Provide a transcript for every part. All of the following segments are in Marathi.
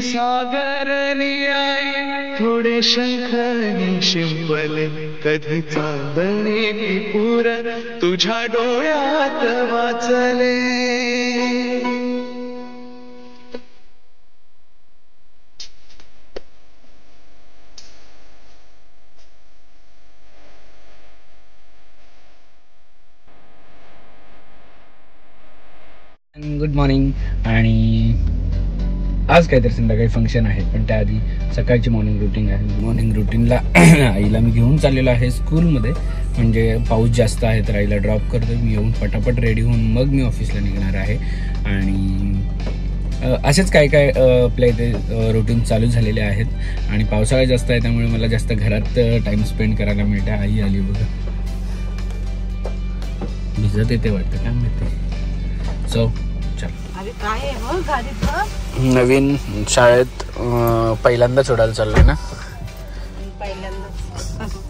सागरनी आई थोडे शंखनी शिंपले कधी चांदणी पुर तुझ्या डोळ्यात वाचले. Good morning. आणि आज काहीतरी संध्याकाळी फंक्शन आहे, पण त्याआधी सकाळची मॉर्निंग रुटीन आहे. मॉर्निंग रुटीनला आईला मी घेऊन चाललेलो आहे स्कूलमध्ये. म्हणजे पाऊस जास्त आहे तर आईला ड्रॉप करतो मी. येऊन पटापट रेडी होऊन मग मी ऑफिसला निघणार आहे. आणि असेच काय काय आपल्या इथे रुटीन चालू झालेले आहेत. आणि पावसाळा जास्त आहे त्यामुळे मला जास्त घरात टाईम स्पेंड करायला मिळते. आई आली बघा, भिजत येते वाटतं काय माहिती. सो नवीन शाळेत पहिल्यांदा सोडायला चाललोय ना,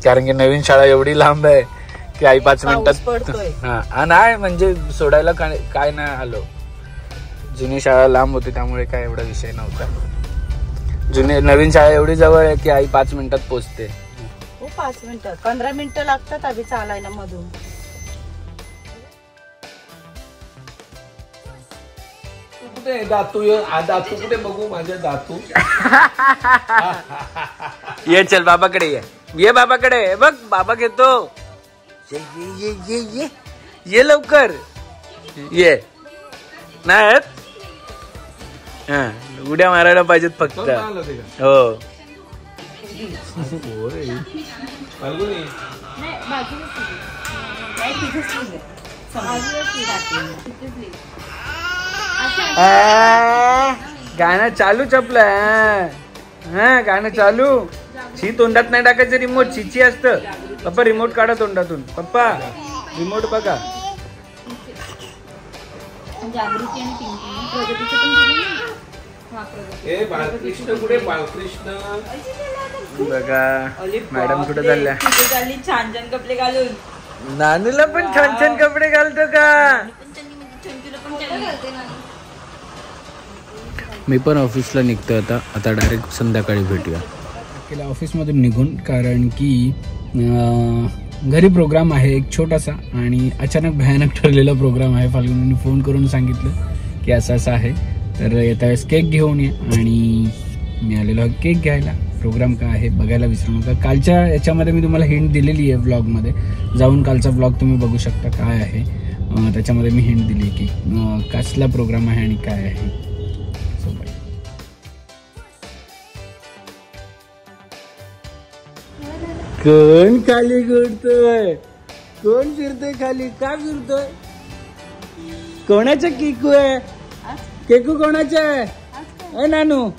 कारण की नवीन शाळा एवढी लांब आहे की आई 5 मिनिटात. हा नाही म्हणजे सोडायला काय नाही आलो. जुनी शाळा लांब होती त्यामुळे काय एवढा विषय नव्हता. नवीन शाळा एवढी जवळ आहे की आई 5 मिनिटात पोहोचते. 5 मिनिटं 15 मिनिटं लागतात अभि चालायला मधून. दातू दातू कुठे बघू माझ्या दातू. ये चल बाबाकडे ये बाबाकडे बघ बाबा घेतो. ये ये ये ये लवकर ये. नाही उड्या मारायला पाहिजेत फक्त. हो गाणं चालू चपलं. हा गाणं चालू. शी तोंडात नाही टाकायचं. रिमोट शिची असतं. पप्पा रिमोट काढा तोंडातून. पप्पा रिमोट बघा. बाळकृष्ण कुठे बाळकृष्ण बघा. मॅडम कुठे चालल्या. छान छान कपडे घालून. नानूला पण छान छान कपडे घालतो का. मी पण ऑफिसला निघतो आता डायरेक्ट संध्याकाळी भेटूया. केला ऑफिसमधून निघून, कारण की घरी प्रोग्राम आहे एक छोटासा. आणि अचानक भयानक ठरलेला प्रोग्राम आहे. फाल्गुनीने फोन करून सांगितलं की असं असं आहे तर येत्या वेळेस केक घेऊन ये. आणि मी आलेलो आहे केक घ्यायला. प्रोग्राम काय आहे बघायला विसरू नका. कालच्या याच्यामध्ये मी तुम्हाला हिंट दिलेली आहे व्लॉगमध्ये. जाऊन कालचा व्लॉग तुम्ही बघू शकता काय आहे. त्याच्यामध्ये मी हिंट दिली की कसला प्रोग्राम आहे आणि काय आहे. कोण खाली फिरतोय. कोण फिरतोय खाली. का फिरतोय. कोणाचा केकू आहे. केकू कोणाचा आहे. नानू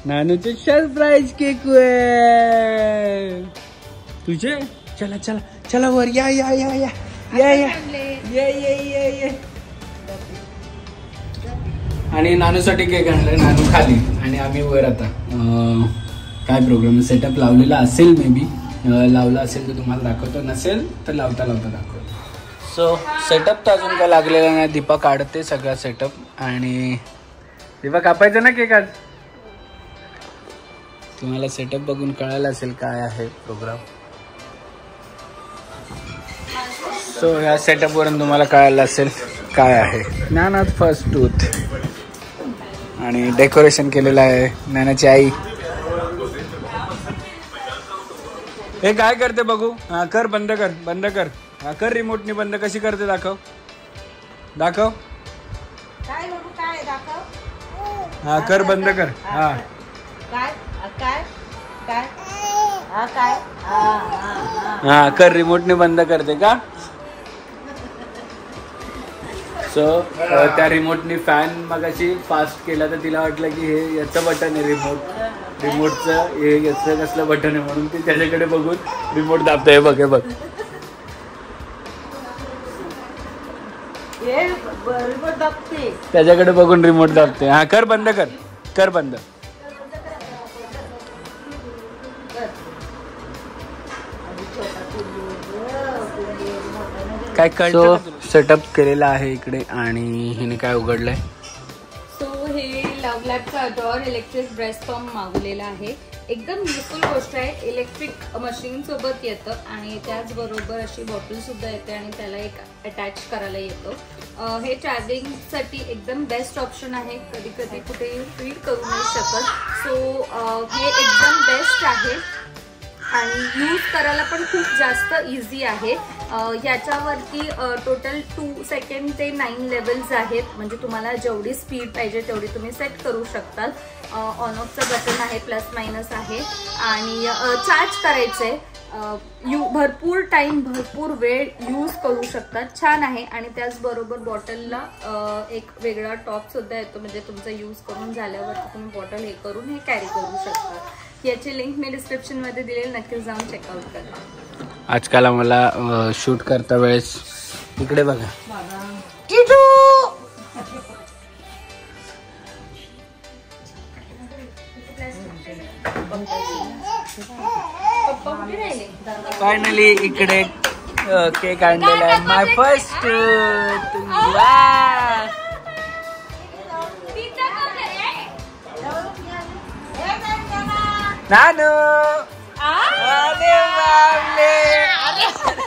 नानूचे सरप्राईज केकू आहे तुझे. चला चला चला वर या या या या या या या या. आणि नानूसाठी केक आणलाय. नानू खाली आणि आम्ही वर. आता काय प्रोग्राम सेटअप लावलेला असेल मे बी. लावला असेल तर तुम्हाला दाखवतो, नसेल तर लावता लावता दाखवतो. सो सेटअप तर अजून काय लागलेला नाही. दीपा काढते सगळा सेटअप. आणि दीपा कापायचं ना केक आज. तुम्हाला सेटअप बघून कळायला असेल काय आहे प्रोग्राम. सो ह्या सेटअप वरून तुम्हाला कळायला असेल काय आहे. नानाथ फर्स्ट टूथ. आणि डेकोरेशन केलेलं आहे नानाची आई. हे काय करते बघू. हा कर बंद कर बंद कर. हा कर रिमोटनी बंद. कशी करते दाखव दाखव. हा कर बंद कर. हा हा कर रिमोटने बंद करते का. सो त्या रिमोटनी फॅन मगाशी फास्ट केला तर तिला वाटलं की हे याचं बटन आहे रिमोटचं. हे याचं कसलं बटन आहे म्हणून ती त्याच्याकडे बघून रिमोट दाबतोय. बघ हे बघ. त्याच्याकडे बघून रिमोट दाबते. हा कर बंद कर. कर बंद. काय कळतं. सेटअप केलेला आहे इकडे. आणि हिने काय उघडलंय. सो हे लव लव्ह लॅबचा अडॉर इलेक्ट्रिक ब्रेस्ट पंप मागवलेला आहे. एकदम युजफुल गोष्ट आहे. इलेक्ट्रिक मशीन सोबत येतं आणि त्याचबरोबर अशी बॉटल सुद्धा येते आणि त्याला एक अटॅच करायला येतो. हे चार्जिंगसाठी एकदम बेस्ट ऑप्शन आहे. कधी कधी कुठे फीड करू नाही शकत, सो हे एकदम बेस्ट आहे आणि यूज करायला पण खूप जास्त इझी आहे. याच्यावरती टोटल 2 सेकंड ते 9 लेवल्स आहेत. म्हणजे तुम्हाला जेवढी स्पीड पाहिजे तेवढी तुम्ही सेट करू शकतात. ऑन ऑफचं बटन आहे, प्लस मायनस आहे आणि चार्ज करायचंय. भरपूर टाइम भरपूर वेळ यूज करू शकतात. छान आहे. आणि त्याचबरोबर बॉटलला एक वेगळा टॉप सुद्धा येतो. म्हणजे तुमचा यूज करून झाल्यावरती तुम्ही बॉटल हे करून हे कॅरी करू शकता. याची लिंक मी डिस्क्रिप्शन मध्ये दिलेली, नक्कीच जाऊन चेकआउट करा. आजकाल आम्हाला शूट करता वेळेस इकडे बघा फायनली इकडे केक आणलेला आहे. माय फर्स्ट नानू. अरे बापरे,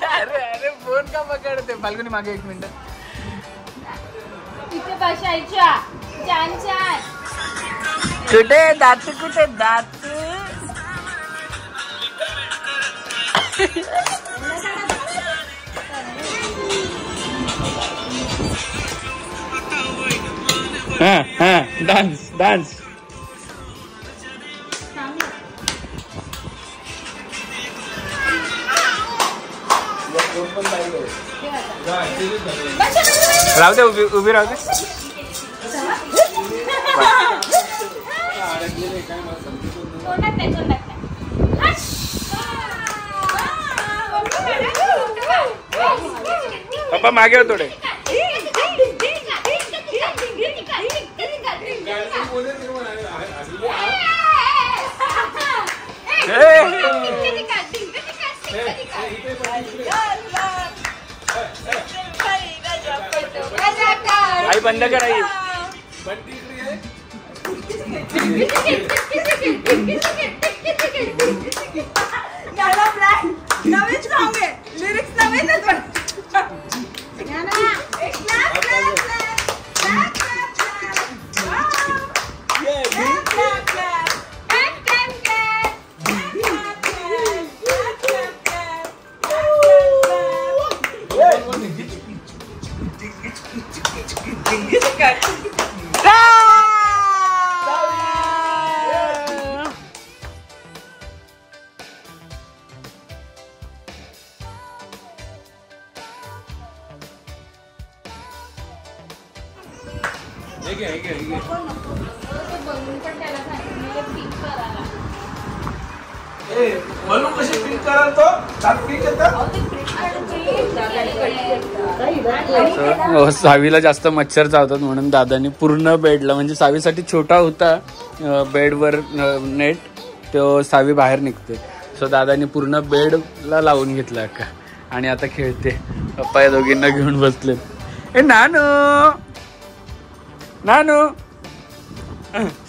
अरे अरे फोन का पकडते. बाल्कनी मागे 1 मिनिट. तिथे बसायच्या छान छान. कुठे दात, कुठे दात. Dance dance. राहू दे, उभी राहू दे. पप्पा मागे हो थोडे. आई बंद कराई. सावीला जास्त मच्छर चावतात म्हणून दादानी पूर्ण बेडला, म्हणजे सावीसाठी छोटा होता बेडवर नेट, तो सावी बाहेर निघते, सो दादानी पूर्ण बेडला लावून घेतला का आणि आता खेळते. पप्पा या दोघींना घेऊन बसले. ए नानू नानू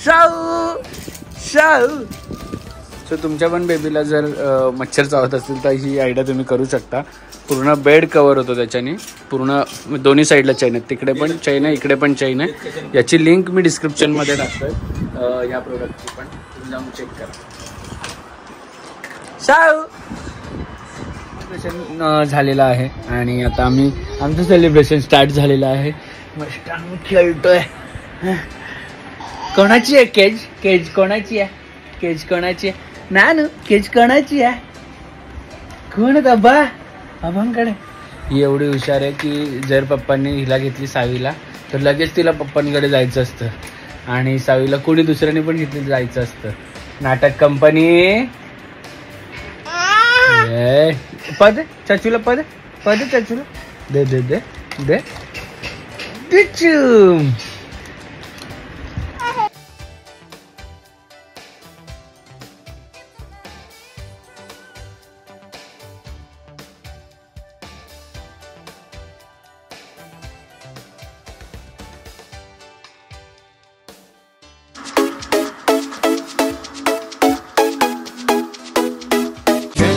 शाहू शाहू. सो तुमच्या पण बेबीला जर मच्छर चावत असतील तर ही आयडिया तुम्ही करू शकता. पूर्ण बेड कवर होतो त्याच्याने, पूर्ण दोन्ही साईडला चैन आहे, तिकडे पण चैन आहे इकडे पण चैन आहे. याची लिंक मी डिस्क्रिप्शनमध्ये टाकतोय या प्रोडक्टची, पण तुम्ही जाऊन चेक करा. सेलिब्रेशन झालेलं आहे आणि आता आमचं सेलिब्रेशन स्टार्ट झालेलं आहे. मस्त आम्ही खेळतोय. कोणाची आहे केज? केज कोणाची आहे? केज कोणाची आहे? नानू केज कोणाची आहे? कोण आहे अब्बा? अबांकडे. ही एवढी हुशार आहे की जर पप्पांनी हिला घेतली सावीला तर लगेच तिला पप्पांकडे जायचं असतं आणि सावीला कोणी दुसऱ्याने पण घेतली जायचं असतं. नाटक कंपनी. पद चाचूला पद पद चाचूला दे दे दे दे टिचूम.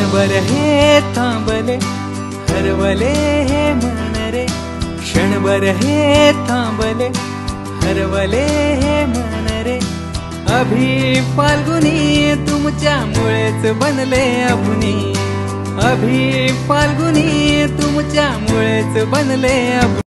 क्षणभर हे थांबले हरवले हे मन रे, क्षणभर हे थांबले हरवले हे मन रे. अभि फाल्गुनी तुमच्यामुळेच बनले अभुनी, अभि फाल्गुनी तुमच्यामुळेच बनले अभुनी.